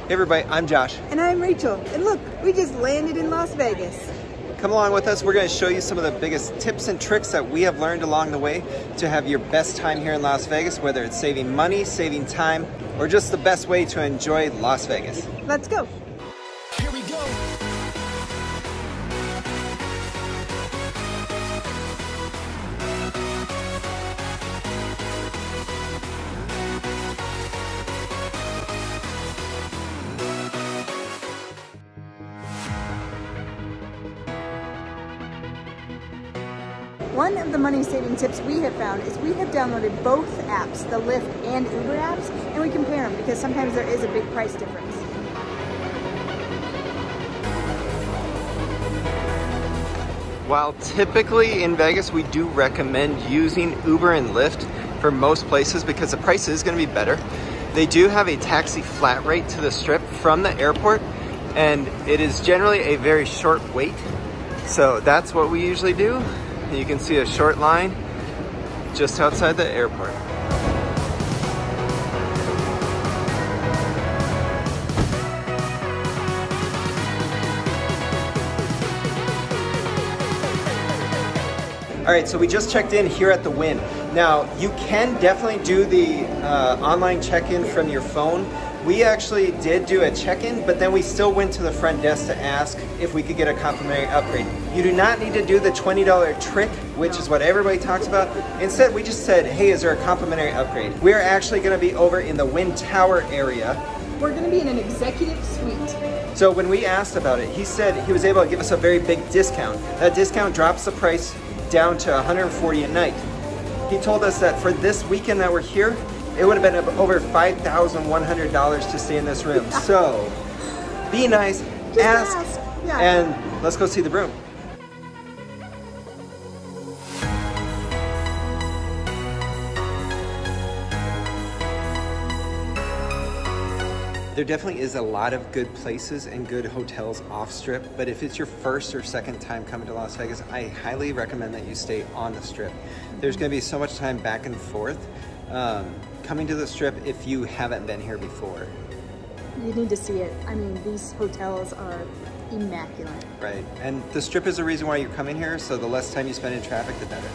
Hey everybody, I'm Josh. And I'm Rachel. And look, we just landed in Las Vegas. Come along with us. We're going to show you some of the biggest tips and tricks that we have learned along the way to have your best time here in Las Vegas, whether it's saving money, saving time, or just the best way to enjoy Las Vegas. Let's go. Here we go. One of the money-saving tips we have found is we have downloaded both apps, the Lyft and Uber apps, and we compare them because sometimes there is a big price difference. While typically in Vegas we do recommend using Uber and Lyft for most places because the price is going to be better, they do have a taxi flat rate to the Strip from the airport, and it is generally a very short wait. So that's what we usually do. You can see a short line just outside the airport. All right, so we just checked in here at the Wynn. Now, you can definitely do the online check-in from your phone. We actually did do a check-in, but then we still went to the front desk to ask if we could get a complimentary upgrade. You do not need to do the $20 trick, which is what everybody talks about. Instead, we just said, hey, is there a complimentary upgrade? We're actually gonna be over in the Wynn Tower area. We're gonna be in an executive suite. So when we asked about it, he said he was able to give us a very big discount. That discount drops the price down to $140 a night. He told us that for this weekend that we're here, it would have been over $5,100 to stay in this room. So, be nice, ask. Yeah. And let's go see the room. There definitely is a lot of good places and good hotels off Strip, but if it's your first or second time coming to Las Vegas, I highly recommend that you stay on the Strip. There's gonna be so much time back and forth coming to the Strip if you haven't been here before. You need to see it. I mean, these hotels are immaculate. Right, and the Strip is the reason why you're coming here, so the less time you spend in traffic, the better.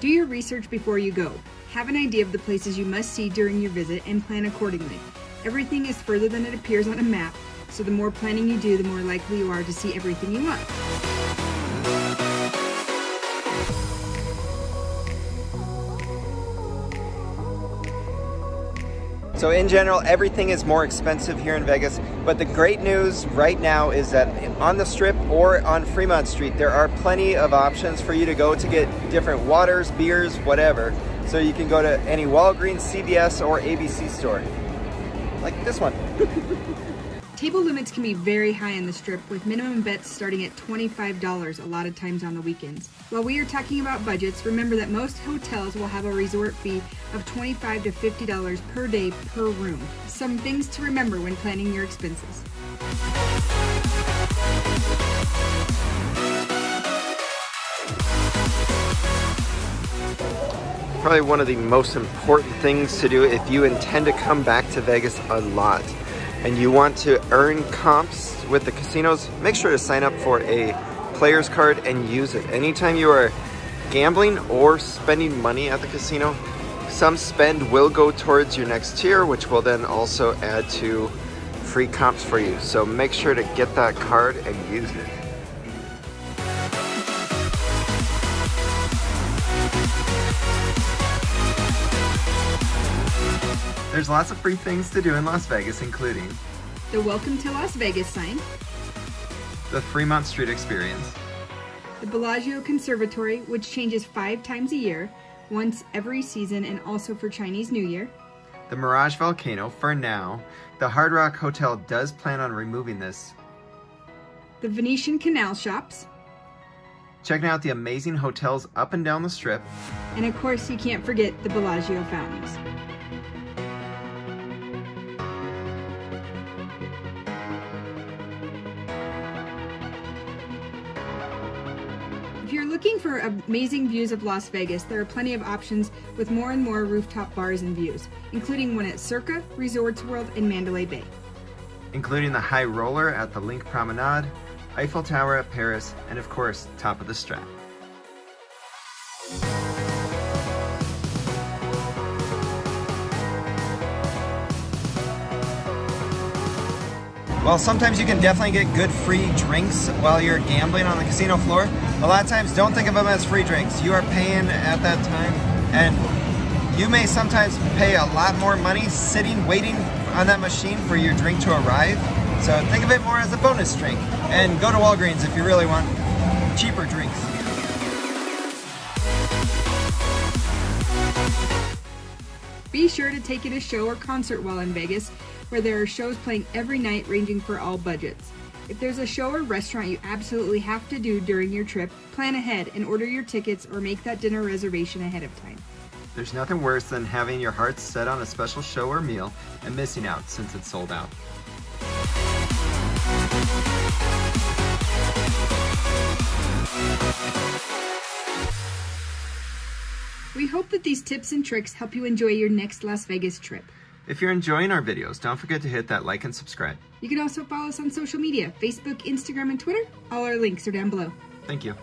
Do your research before you go. Have an idea of the places you must see during your visit and plan accordingly. Everything is further than it appears on a map, so the more planning you do, the more likely you are to see everything you want. So in general, everything is more expensive here in Vegas, but the great news right now is that on the Strip or on Fremont Street, there are plenty of options for you to go to get different waters, beers, whatever. So you can go to any Walgreens, CVS, or ABC store. Like this one. Table limits can be very high on the Strip, with minimum bets starting at $25 a lot of times on the weekends. While we are talking about budgets, remember that most hotels will have a resort fee of $25 to $50 per day per room. Some things to remember when planning your expenses. Probably one of the most important things to do if you intend to come back to Vegas a lot and you want to earn comps with the casinos, make sure to sign up for a player's card and use it. Anytime you are gambling or spending money at the casino, some spend will go towards your next tier, which will then also add to free comps for you. So make sure to get that card and use it. There's lots of free things to do in Las Vegas, including The Welcome to Las Vegas sign, the Fremont Street Experience, the Bellagio Conservatory, which changes 5 times a year, once every season and also for Chinese New Year, the Mirage Volcano for now. The Hard Rock Hotel does plan on removing this. the Venetian Canal Shops, Checking out the amazing hotels up and down the Strip, and of course you can't forget the Bellagio fountains. If you're looking for amazing views of Las Vegas, there are plenty of options with more and more rooftop bars and views, including one at Circa, Resorts World, and Mandalay Bay. including the High Roller at the Link Promenade, Eiffel Tower at Paris, and of course, top of the Strap. While sometimes you can definitely get good free drinks while you're gambling on the casino floor, a lot of times don't think of them as free drinks. You are paying at that time, and you may sometimes pay a lot more money sitting, waiting on that machine for your drink to arrive. So think of it more as a bonus drink, and go to Walgreens if you really want cheaper drinks. Be sure to take it a show or concert while in Vegas, where there are shows playing every night ranging for all budgets. If there's a show or restaurant you absolutely have to do during your trip, plan ahead and order your tickets or make that dinner reservation ahead of time. There's nothing worse than having your heart set on a special show or meal and missing out since it's sold out. We hope that these tips and tricks help you enjoy your next Las Vegas trip. If you're enjoying our videos, don't forget to hit that like and subscribe. You can also follow us on social media, Facebook, Instagram, and Twitter. All our links are down below. Thank you.